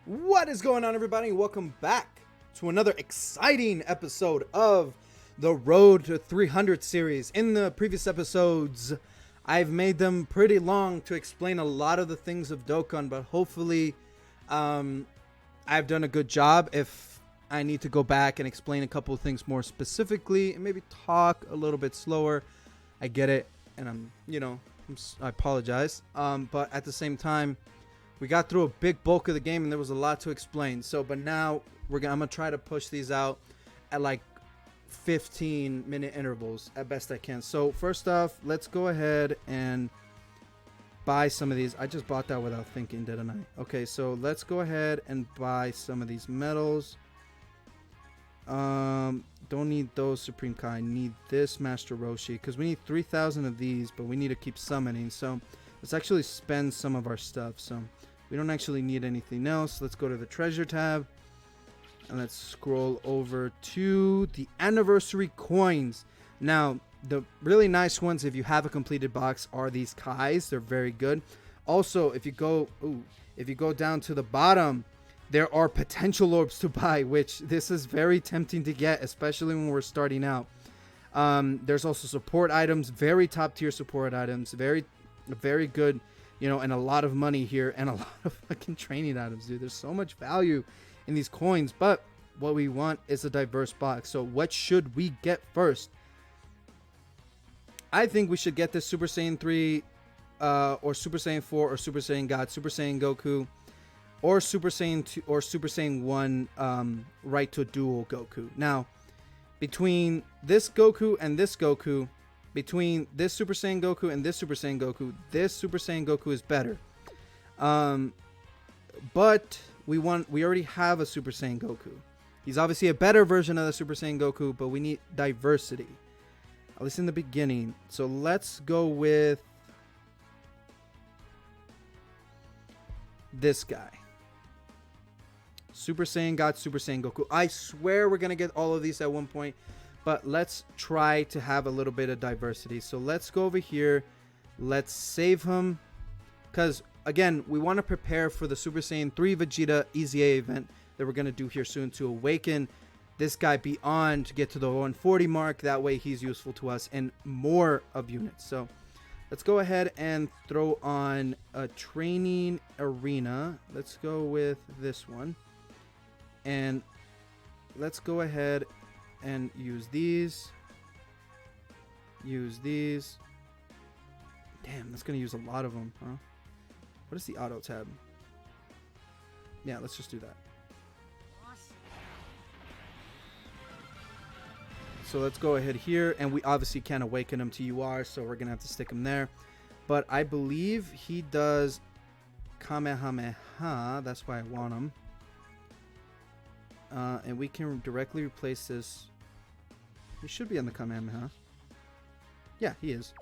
What is going on, everybody? Welcome back to another exciting episode of the Road to 300 series. In the previous episodes, I've made them pretty long to explain a lot of the things of Dokkan, but hopefully I've done a good job. If I need to go back and explain a couple of things more specifically and maybe talk a little bit slower, I get it, and I apologize. But at the same time, we got through a big bulk of the game and there was a lot to explain. But now I'm gonna try to push these out at like 15-minute intervals at best I can. So first off, let's go ahead and buy some of these. I just bought that without thinking, didn't I? Okay, so let's go ahead and buy some of these medals. Don't need those Supreme Kai. Need this Master Roshi because we need 3,000 of these, but we need to keep summoning. So let's actually spend some of our stuff. So we don't actually need anything else. Let's go to the treasure tab and let's scroll over to the anniversary coins. Now, the really nice ones, if you have a completed box, are these Kais. They're very good. Also, if you go down to the bottom, there are potential orbs to buy, which this is very tempting to get, especially when we're starting out. There's also support items, very top tier support items, very good, and a lot of money here, and a lot of fucking training items, dude. There's so much value in these coins, but what we want is a diverse box. So what should we get first? I think we should get this Super Saiyan 3 or Super Saiyan 4 or Super Saiyan God, Super Saiyan Goku, or Super Saiyan 2 or Super Saiyan 1 right to dual Goku. Now, between this Goku and this Goku, between this Super Saiyan Goku and this Super Saiyan Goku is better. But we already have a Super Saiyan Goku. He's obviously a better version of the Super Saiyan Goku, but we need diversity, at least in the beginning. So let's go with this guy. Super Saiyan God, Super Saiyan Goku. I swear we're going to get all of these at one point, but let's try to have a little bit of diversity. So let's go over here. Let's save him, because again, we want to prepare for the Super Saiyan 3 Vegeta EZA event that we're going to do here soon to awaken this guy beyond to get to the 140 mark. That way he's useful to us and more of units. So let's go ahead and throw on a training arena. Let's go with this one. And let's go ahead and use these. Damn, that's going to use a lot of them, huh? What is the auto tab? Yeah, let's just do that. So let's go ahead here, and we obviously can't awaken him to UR, so we're going to have to stick him there. But I believe he does Kamehameha. That's why I want him. And we can directly replace this. He should be on the Kamehameha. Yeah, he is.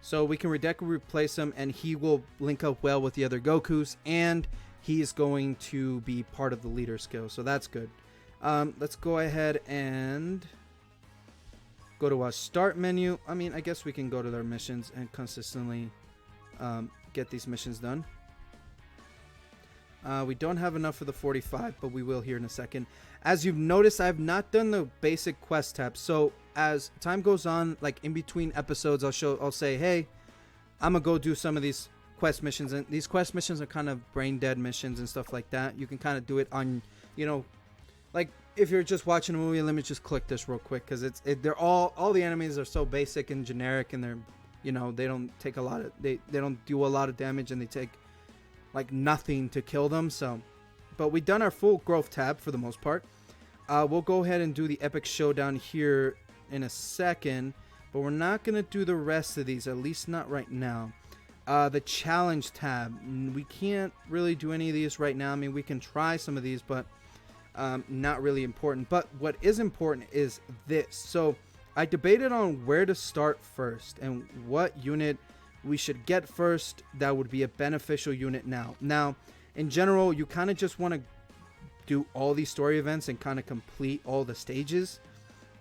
So we can directly replace him, and he will link up well with the other Gokus, and he is going to be part of the leader skill. So that's good. Let's go ahead and go to our start menu. I mean, I guess we can go to their missions and consistently get these missions done. We don't have enough for the 45, but we will here in a second. As you've noticed, I have not done the basic quest tabs. So as time goes on, like in between episodes, I'll say, hey, I'm gonna go do some of these quest missions, and these quest missions are kind of brain dead missions and stuff like that. You can kind of do it on, like if you're just watching a movie. Let me just click this real quick, because they're all the enemies are so basic and generic, and they're they don't take a lot of they don't do a lot of damage, and they take like nothing to kill them. So, but we've done our full growth tab for the most part. We'll go ahead and do the epic showdown here in a second, but we're not gonna do the rest of these, at least not right now. The challenge tab, we can't really do any of these right now. I mean, we can try some of these, but not really important. But what is important is this. So I debated on where to start first and what unit we should get first that would be a beneficial unit now. In general, you kind of just want to do all these story events and kind of complete all the stages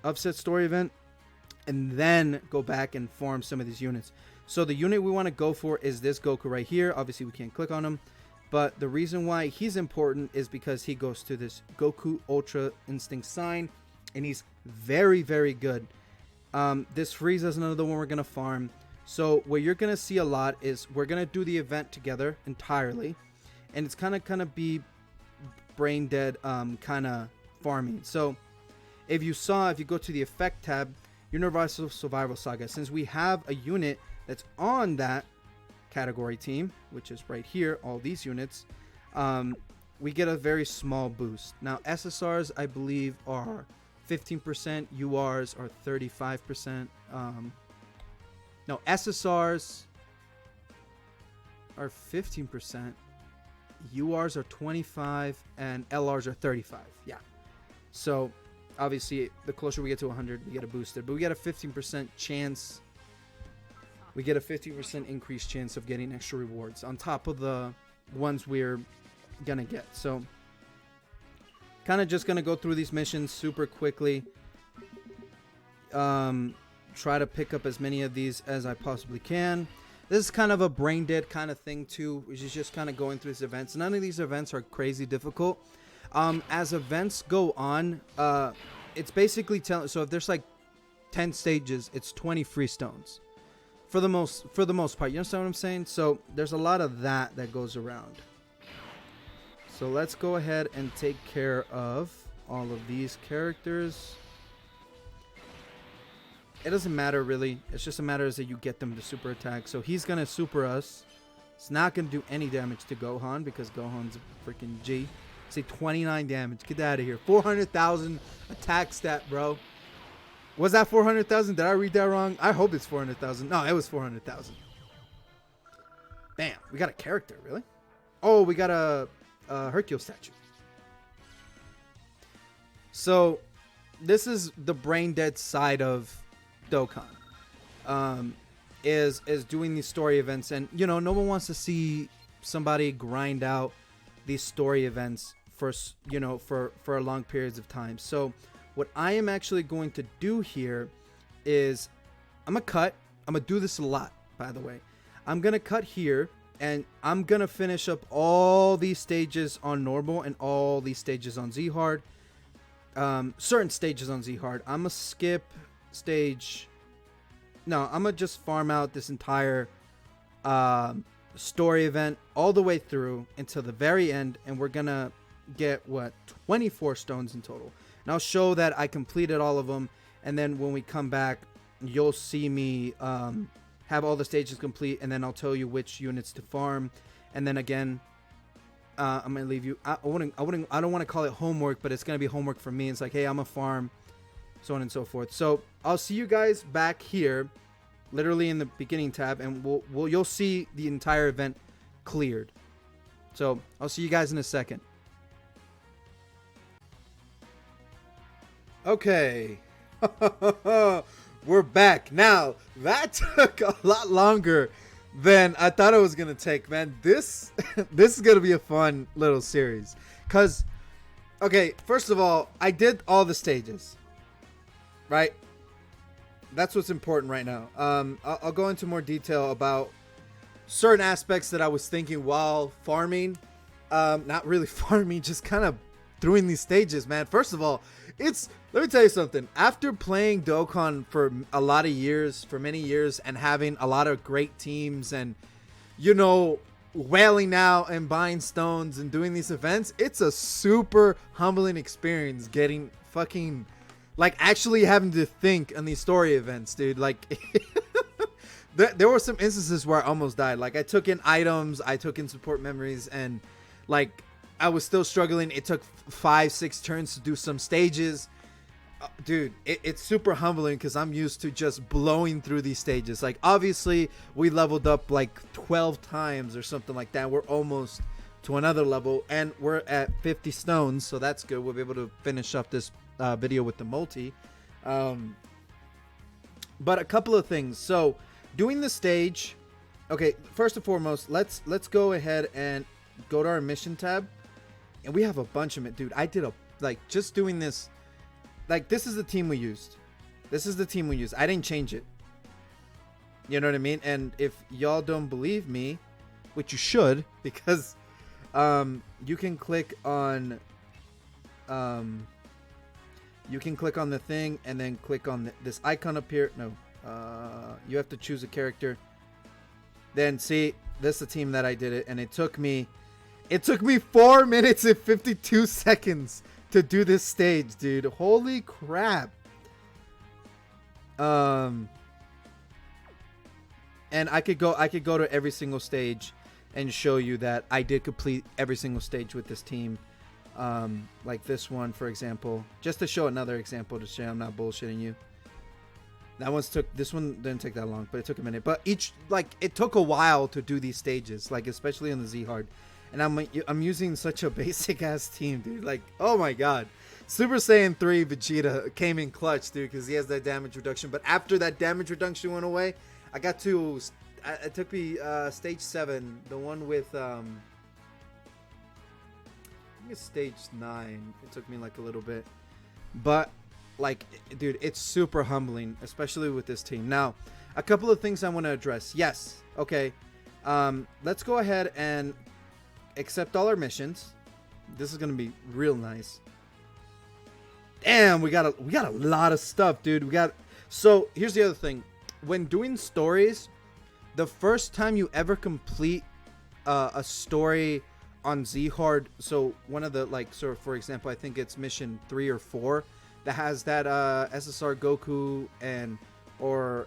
of said story event, and then go back and form some of these units. So the unit we want to go for is this Goku right here. Obviously we can't click on him. But the reason why he's important is because he goes to this Goku Ultra Instinct sign, and he's very, very good. This Frieza is another one we're going to farm. So what you're going to see a lot is we're going to do the event together entirely. And it's kind of be brain dead kind of farming. So if you go to the effect tab, Universal Survival Saga, since we have a unit that's on that category team, which is right here, all these units, we get a very small boost. Now SSRs I believe are 15%, URs are 35%. No, SSRs are 15%, URs are 25, and LRs are 35. Yeah. So obviously the closer we get to 100, we get a boosted, but we get a 15% chance. We get a 50% increased chance of getting extra rewards on top of the ones we're gonna get. So kind of just gonna go through these missions super quickly. Try to pick up as many of these as I possibly can. This is kind of a brain dead kind of thing too, which is just kind of going through these events. None of these events are crazy difficult. As events go on, it's basically telling. So if there's like 10 stages, it's 20 free stones. For the most part, you understand what I'm saying? So there's a lot of that goes around. So let's go ahead and take care of all of these characters. It doesn't matter really. It's just a matter is that you get them to super attack. So he's gonna super us. It's not gonna do any damage to Gohan because Gohan's a freaking G. Say 29 damage. Get out of here. 400,000 attack stat, bro. Was that 400,000? Did I read that wrong? I hope it's 400,000. No, it was 400,000. Bam. We got a character, really? Oh, we got a Hercule statue. So, this is the brain dead side of Dokkan. Is doing these story events. And, you know, no one wants to see somebody grind out these story events for, you know, for long periods of time. So, what I am actually going to do here is I'm going to do this a lot, by the way. I'm going to cut here, and I'm going to finish up all these stages on normal and all these stages on Z hard. Certain stages on Z hard. I'm going to skip stage. No, I'm going to just farm out this entire story event all the way through until the very end, and we're going to get, 24 stones in total. And I'll show that I completed all of them, and then when we come back, you'll see me have all the stages complete, and then I'll tell you which units to farm. And then again, I'm gonna leave you. I don't want to call it homework, but it's gonna be homework for me. It's like, hey, I'm a farm, so on and so forth. So I'll see you guys back here, literally in the beginning tab, and you'll see the entire event cleared. So I'll see you guys in a second. Okay, we're back. Now, that took a lot longer than I thought it was going to take, man. This is going to be a fun little series. Because, okay, first of all, I did all the stages, right? That's what's important right now. I'll go into more detail about certain aspects that I was thinking while farming. Not really farming, just kind of doing these stages, man. First of all, let me tell you something. After playing Dokkan for a lot of years, for many years, and having a lot of great teams and, you know, wailing out and buying stones and doing these events, it's a super humbling experience getting fucking, like, actually having to think on these story events, dude. Like, there were some instances where I almost died. Like, I took in items, I took in support memories, and, like, I was still struggling. It took 5-6 turns to do some stages. Dude, it's super humbling because I'm used to just blowing through these stages. Like, obviously, we leveled up like 12 times or something like that. We're almost to another level, and we're at 50 stones, so that's good. We'll be able to finish up this video with the multi. But a couple of things. So, doing the stage. Okay, first and foremost, let's go ahead and go to our mission tab. And we have a bunch of it, dude. I did just doing this. Like, this is the team we used. I didn't change it. You know what I mean? And if y'all don't believe me, which you should, because You can click on the thing and then click on this icon up here. No, you have to choose a character. Then see, this is the team that I did it, and it took me 4 minutes and 52 seconds to do this stage, dude. Holy crap. And I could go to every single stage and show you that I did complete every single stage with this team. Like this one, for example, just to show another example to show I'm not bullshitting you. This one didn't take that long, but it took a minute. But it took a while to do these stages, like especially on the Z hard. And I'm using such a basic ass team, dude. Like, oh my god, Super Saiyan 3 Vegeta came in clutch, dude, because he has that damage reduction. But after that damage reduction went away, I got to. It took me stage 7, the one with I think it's stage 9. It took me like a little bit, but like, dude, it's super humbling, especially with this team. Now, a couple of things I want to address. Yes, okay. Let's go ahead and accept all our missions. This is gonna be real nice. Damn, we got a lot of stuff, dude. So here's the other thing. When doing stories, the first time you ever complete a story on Z hard, so one of the, like, so for example, I think it's mission 3 or 4 that has that SSR Goku or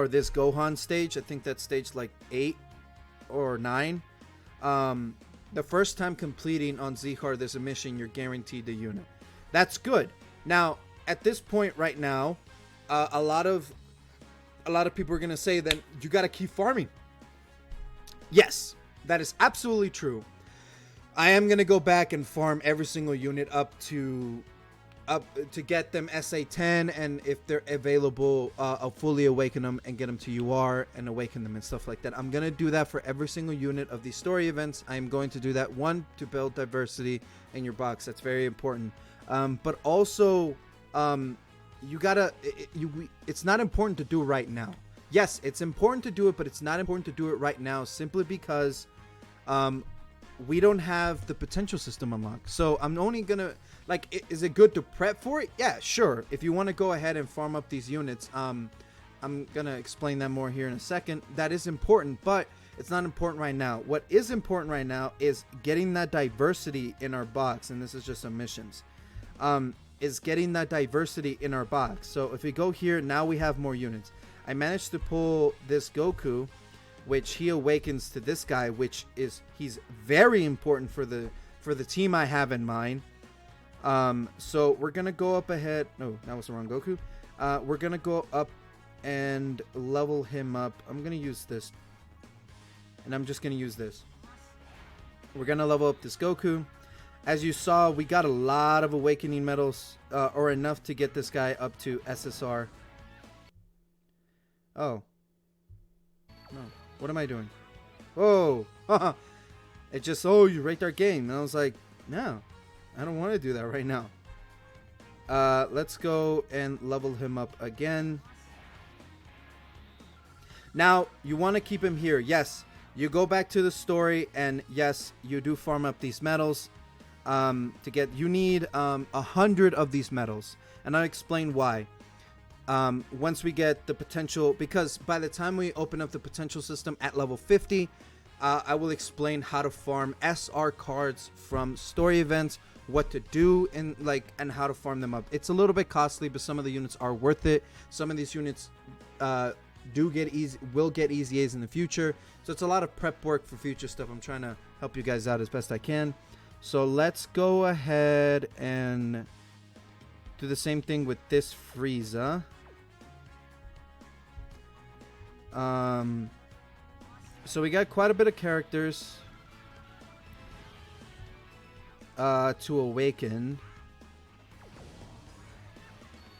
this Gohan stage. I think that's stage like 8 or 9. The first time completing on Z hard, there's a mission, you're guaranteed the unit. That's good. Now at this point right now, a lot of people are gonna say that you gotta keep farming. Yes, that is absolutely true. I am gonna go back and farm every single unit up to get them SA10, and if they're available, I'll fully awaken them and get them to UR and awaken them and stuff like that. I'm gonna do that for every single unit of these story events. I'm going to do that, one, to build diversity in your box. That's very important. But also, you gotta. It's not important to do it right now. Yes, it's important to do it, but it's not important to do it right now, simply because we don't have the potential system unlocked. So I'm only gonna, like, is it good to prep for it? Yeah, sure. If you want to go ahead and farm up these units, I'm gonna explain that more here in a second. That is important, but it's not important right now. What is important right now is getting that diversity in our box, and this is just some missions. Is getting that diversity in our box. So if we go here, now we have more units. I managed to pull this Goku, which he awakens to this guy, which is, he's very important for the team I have in mind. So we're gonna go up ahead. No, that was the wrong Goku. We're gonna go up and level him up. I'm gonna use this, and I'm just gonna use this. We're gonna level up this Goku. As you saw, we got a lot of awakening medals, or enough to get this guy up to SSR. Oh. No. What am I doing? Oh. It just, oh, you raked our game. And I was like, no, I don't want to do that right now. Let's go and level him up again. Now, you want to keep him here. Yes, you go back to the story, and yes, you do farm up these medals. To get, you need 100 of these medals, and I'll explain why. Once we get the potential, because by the time we open up the potential system at level 50, I will explain how to farm SR cards from story events, what to do, and how to farm them up. It's a little bit costly, but some of the units are worth it. Some of these units will get easy A's in the future, so it's a lot of prep work for future stuff. I'm trying to help you guys out as best I can. So let's go ahead and do the same thing with this Frieza. So we got quite a bit of characters to awaken.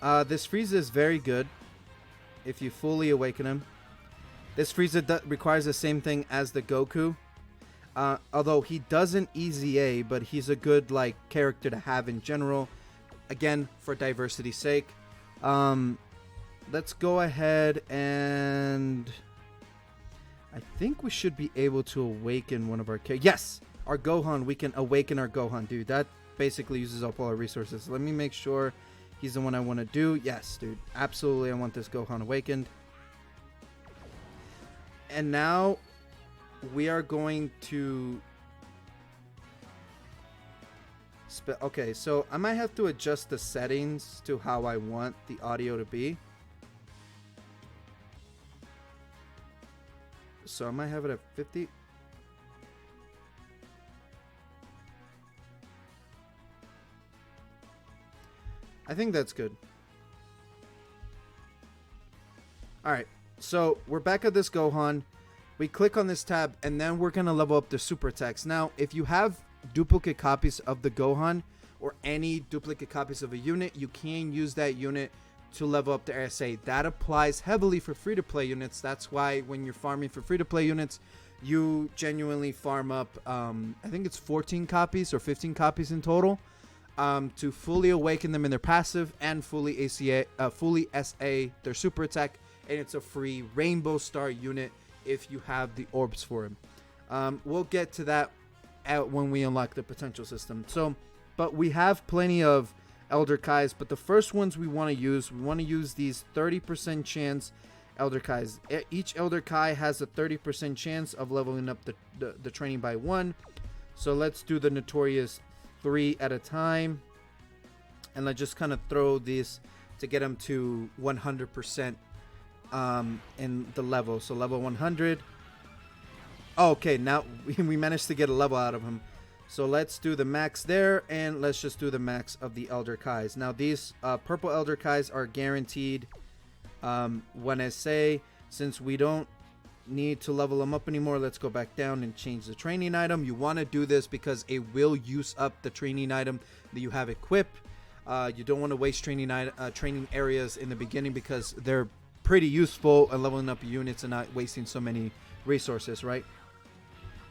This Frieza is very good if you fully awaken him. This Frieza requires the same thing as the Goku. Although he doesn't easy A, but he's a good character to have in general. Again, for diversity's sake. Let's go ahead and I think we should be able to awaken one of our characters. Yes, our Gohan. We can awaken our Gohan, dude. That basically uses up all our resources. Let me make sure he's the one I want to do. Yes, dude. Absolutely, I want this Gohan awakened. And now we are going to... Okay, so I might have to adjust the settings to how I want the audio to be. So I might have it at 50. I think that's good. Alright, so we're back at this Gohan. We click on this tab, and then we're going to level up the super attacks. Now, if you have duplicate copies of the Gohan, or any duplicate copies of a unit, you can use that unit to level up the SA. That applies heavily for free-to-play units. That's why when you're farming for free-to-play units, you genuinely farm up, I think it's 14 copies or 15 copies in total, to fully awaken them in their passive and fully SA their super attack. And it's a free Rainbow Star unit if you have the orbs for him. We'll get to that when we unlock the potential system. So, but we have plenty of Elder Kais, but the first ones we want to use these 30% chance Elder Kais. Each Elder Kai has a 30% chance of leveling up the training by 1. So let's do the notorious 3 at a time, and let's just kind of throw these to get them to 100% in the level. So level 100. Okay, now we managed to get a level out of him. So let's do the max there, and let's just do the max of the Elder Kais. Now these purple Elder Kais are guaranteed 1 SA. Since we don't need to level them up anymore, let's go back down and change the training item. You want to do this because it will use up the training item that you have equipped. You don't want to waste training areas in the beginning because they're pretty useful and leveling up units and not wasting so many resources, right?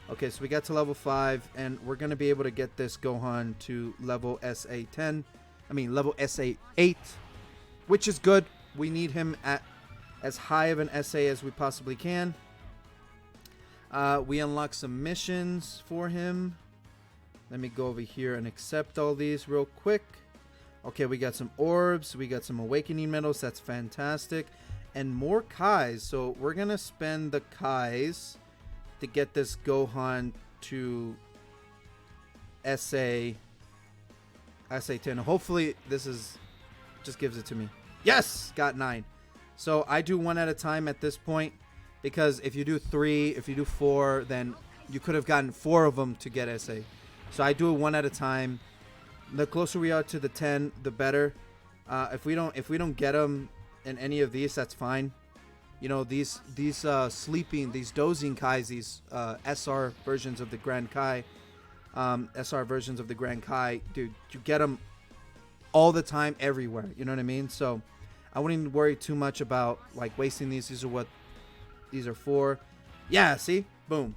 Okay, so we got to level 5, and we're going to be able to get this Gohan to level level SA 8, which is good. We need him at as high of an SA as we possibly can. We unlock some missions for him. Let me go over here and accept all these real quick. Okay, we got some orbs. We got some awakening medals. That's fantastic. And more Kais. So we're going to spend the Kais to get this Gohan to SA 10. Hopefully this is just gives it to me. Yes, got 9. So I do 1 at a time at this point, because if you do 3, if you do 4, then you could have gotten 4 of them to get SA. So I do it 1 at a time. The closer we are to the 10, the better. If we don't get them in any of these, that's fine. You know, these dozing Kais, these SR versions of the Grand Kai, dude, you get them all the time, everywhere. You know what I mean? So I wouldn't worry too much about like wasting these. These are what these are for. Yeah, see, boom.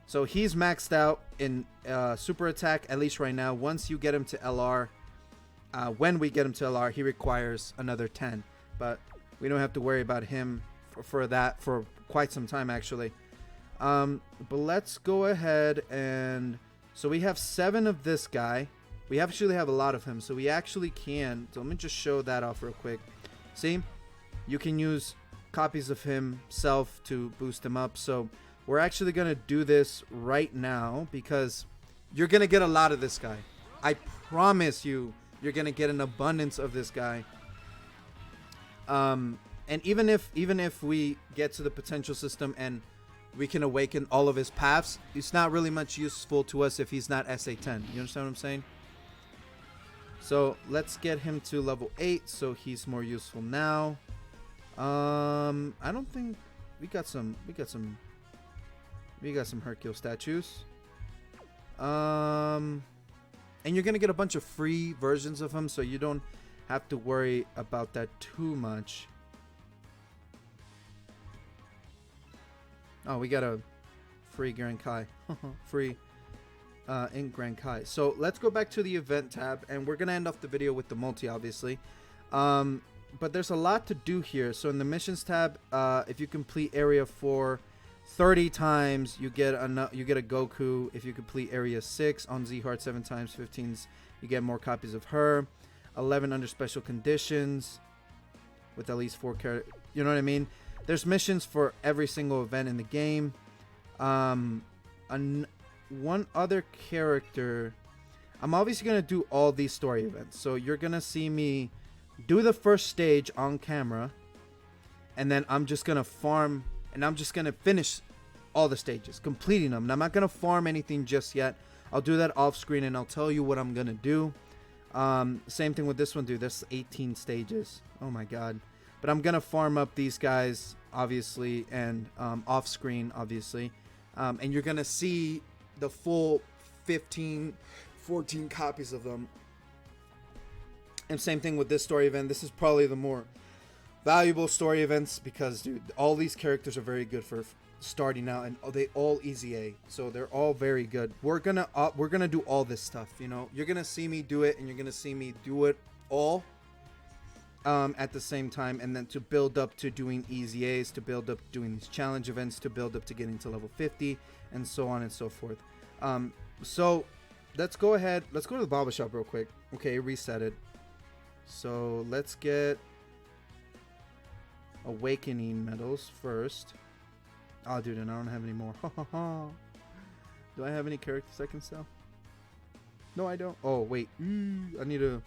So he's maxed out in super attack, at least right now. Once you get him to LR, when we get him to LR, he requires another 10. But we don't have to worry about him for that for quite some time, actually. But let's go ahead and... So we have 7 of this guy. We actually have a lot of him, so we actually can... So let me just show that off real quick. See? You can use copies of himself to boost him up. So we're actually going to do this right now, because you're going to get a lot of this guy. I promise you, you're going to get an abundance of this guy. And even if we get to the potential system and we can awaken all of his paths, it's not really much useful to us if he's not SA10. You understand what I'm saying? So let's get him to level 8, so he's more useful now. I don't think we got some Hercule statues. And you're gonna get a bunch of free versions of him, so you don't have to worry about that too much. Oh, we got a free Grand Kai. Free in Grand Kai. So let's go back to the event tab, and we're going to end off the video with the multi, obviously. But there's a lot to do here. So in the missions tab, if you complete area 4 30 times you get a Goku. If you complete area 6 on Z Hard 7 times 15s, you get more copies of her. 11 under special conditions with at least 4 characters. You know what I mean? There's missions for every single event in the game. One other character. I'm obviously going to do all these story events. So you're going to see me do the first stage on camera. And then I'm just going to farm. And I'm just going to finish all the stages, completing them. And I'm not going to farm anything just yet. I'll do that off screen and I'll tell you what I'm going to do. Same thing with this one, dude. There's 18 stages. Oh my god. But I'm going to farm up these guys, obviously. And off screen, obviously. And you're going to see the full 14 copies of them. And same thing with this story event. This is probably the more valuable story events because, dude, all these characters are very good for starting out, and they all easy A, so they're all very good. We're gonna do all this stuff. You know, you're gonna see me do it, and you're gonna see me do it all at the same time, and then to build up to doing easy A's, to build up doing these challenge events, to build up to getting to level 50, and so on and so forth. So let's go ahead. Let's go to the Baba shop real quick. Okay, reset it. So let's get awakening medals first. Oh, dude, and I don't have any more. Do I have any characters I can sell? No, I don't. Oh, wait. I need to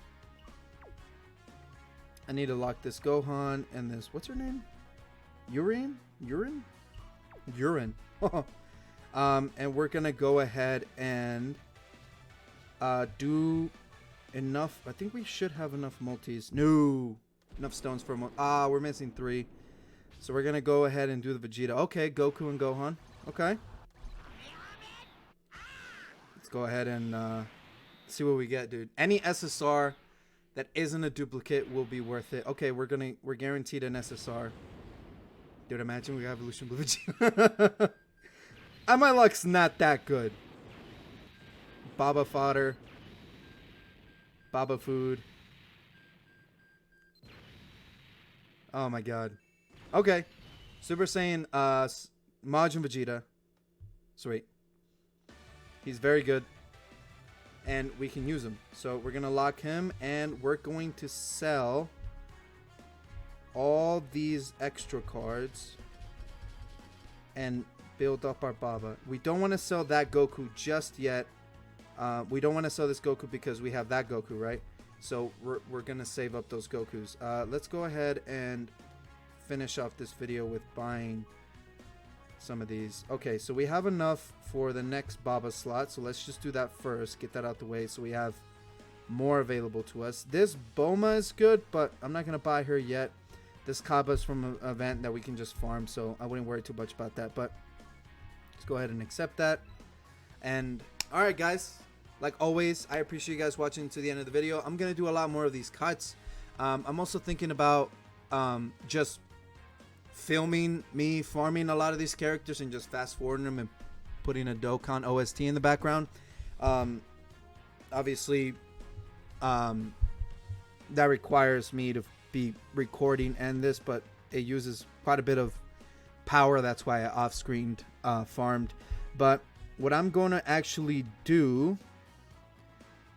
lock this Gohan and this. What's her name? Urine. And we're gonna go ahead and do enough. I think we should have enough multis. No, enough stones for we're missing 3. So we're gonna go ahead and do the Vegeta. Okay, Goku and Gohan. Okay. Let's go ahead and see what we get, dude. Any SSR that isn't a duplicate will be worth it. Okay, we're guaranteed an SSR. Dude, imagine we have Evolution Blue Vegeta. My luck's not that good. Baba fodder. Baba food. Oh my god. Okay. Super Saiyan Majin Vegeta. Sweet. He's very good. And we can use him. So we're going to lock him. And we're going to sell all these extra cards. And build up our Baba. We don't want to sell that Goku just yet. We don't want to sell this Goku because we have that Goku, right? So we're going to save up those Gokus. Let's go ahead and finish off this video with buying some of these. Okay, so we have enough for the next Baba slot, so let's just do that first, get that out the way so we have more available to us. This Boma is good, but I'm not gonna buy her yet. This Kaba's from an event that we can just farm, so I wouldn't worry too much about that, but let's go ahead and accept that. And all right, guys, like always, I appreciate you guys watching to the end of the video. I'm gonna do a lot more of these cuts. I'm also thinking about just filming me farming a lot of these characters and just fast forwarding them and putting a Dokkan OST in the background. Obviously, that requires me to be recording and this, but it uses quite a bit of power. That's why I off-screened farmed. But what I'm going to actually do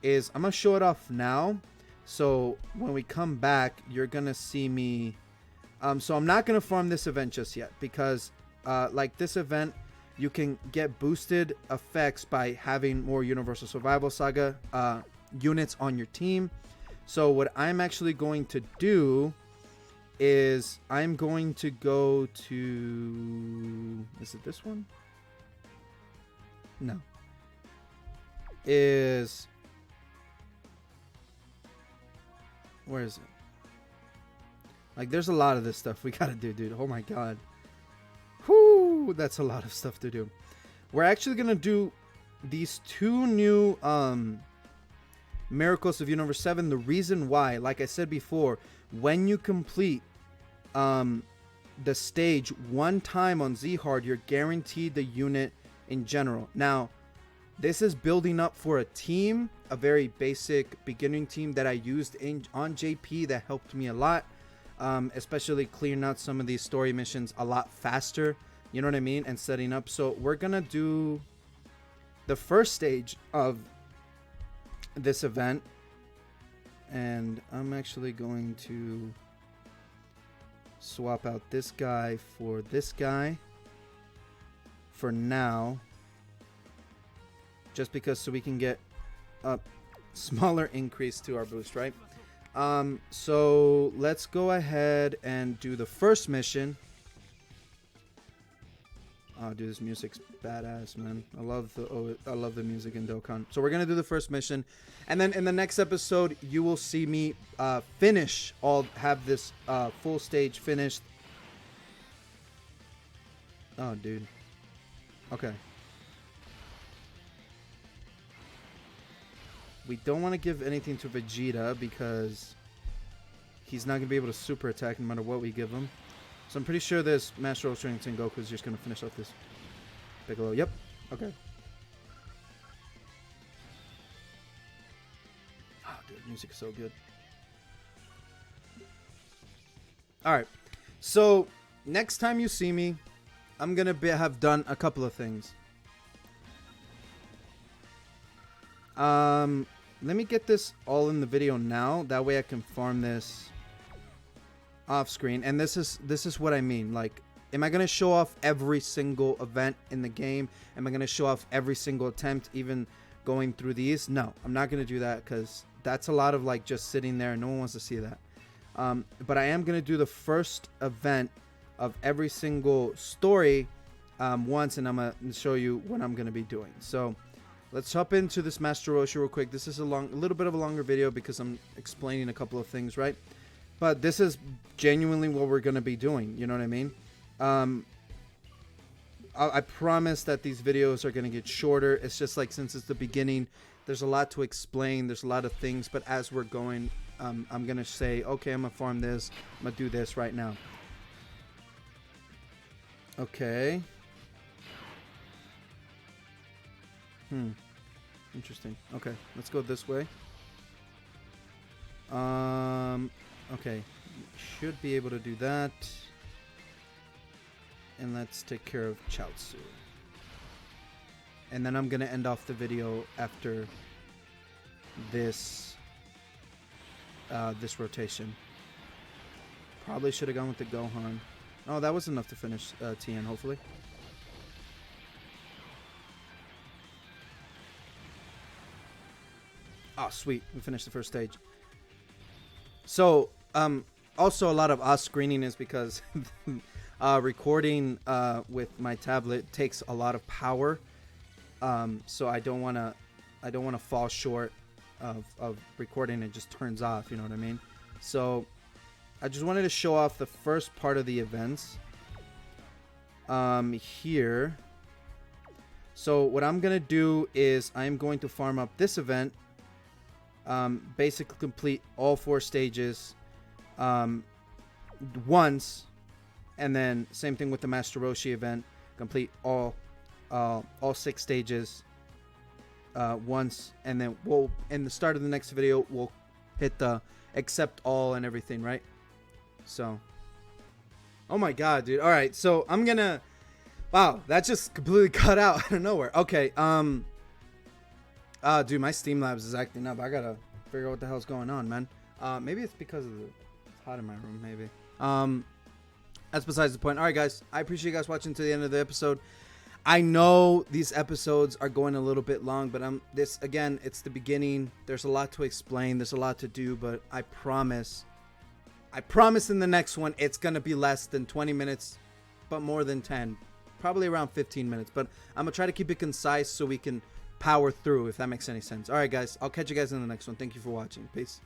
is I'm going to show it off now. So when we come back, you're going to see me. So I'm not going to farm this event just yet because like this event, you can get boosted effects by having more Universal Survival Saga units on your team. So what I'm actually going to do is I'm going to go to, is it this one? No. Where is it? Like, there's a lot of this stuff we gotta do, dude. Oh my god. Whoo! That's a lot of stuff to do. We're actually gonna do these 2 new Miracles of Universe 7. The reason why, like I said before, when you complete the stage 1 time on Z Hard, you're guaranteed the unit in general. Now, this is building up for a team, a very basic beginning team that I used on JP that helped me a lot. Especially clearing out some of these story missions a lot faster You know what I mean? And setting up. So we're gonna do the first stage of this event, and I'm actually going to swap out this guy for this guy for now, just because, so we can get a smaller increase to our boost, right? So let's go ahead and do the first mission. Oh, dude, this music's badass, man. I love the music in Dokkan. So we're gonna do the first mission, and then in the next episode, you will see me have this full stage finished. Oh, dude. Okay. We don't want to give anything to Vegeta because he's not gonna be able to super attack no matter what we give him. So I'm pretty sure this Master Roshi and Goku is just going to finish off this Piccolo. Yep. Okay. Oh, dude, music is so good. Alright. So, next time you see me, I'm going to have done a couple of things. Let me get this all in the video now. That way I can farm this off screen. And this is what I mean. Like, am I going to show off every single event in the game? Am I going to show off every single attempt, even going through these? No, I'm not going to do that, because that's a lot of like just sitting there and no one wants to see that. But I am going to do the first event of every single story once, and I'm going to show you what I'm going to be doing. So let's hop into this Master Roshi real quick. This is a little bit of a longer video because I'm explaining a couple of things, right? But this is genuinely what we're going to be doing. You know what I mean? I promise that these videos are going to get shorter. It's just like, since it's the beginning, there's a lot to explain. There's a lot of things. But as we're going, I'm going to say, okay, I'm going to farm this. I'm going to do this right now. Okay. Interesting. Okay, let's go this way. Okay, should be able to do that. And let's take care of Chaozu. And then I'm gonna end off the video after this this rotation. Probably should have gone with the Gohan. Oh, that was enough to finish TN, hopefully. Oh, sweet. We finished the first stage. So, also a lot of us screening is because recording with my tablet takes a lot of power. So I don't want to fall short of recording. It just turns off, you know what I mean? So I just wanted to show off the first part of the events here. So what I'm going to do is I'm going to farm up this event. Basically complete all 4 stages once, and then same thing with the Master Roshi event, complete all 6 stages once, and then we'll, in the start of the next video, we'll hit the accept all and everything, right? So, oh my god, dude. All right, so I'm gonna, wow, that just completely cut out out of nowhere. Okay, dude, my Streamlabs is acting up. I gotta figure out what the hell's going on, man. Maybe it's because it's hot in my room, maybe. That's besides the point. All right, guys, I appreciate you guys watching to the end of the episode. I know these episodes are going a little bit long, but this, again, it's the beginning. There's a lot to explain. There's a lot to do, but I promise in the next one, it's gonna be less than 20 minutes, but more than 10. Probably around 15 minutes, but I'm gonna try to keep it concise so we can power through, if that makes any sense. All right, guys, I'll catch you guys in the next one. Thank you for watching. Peace.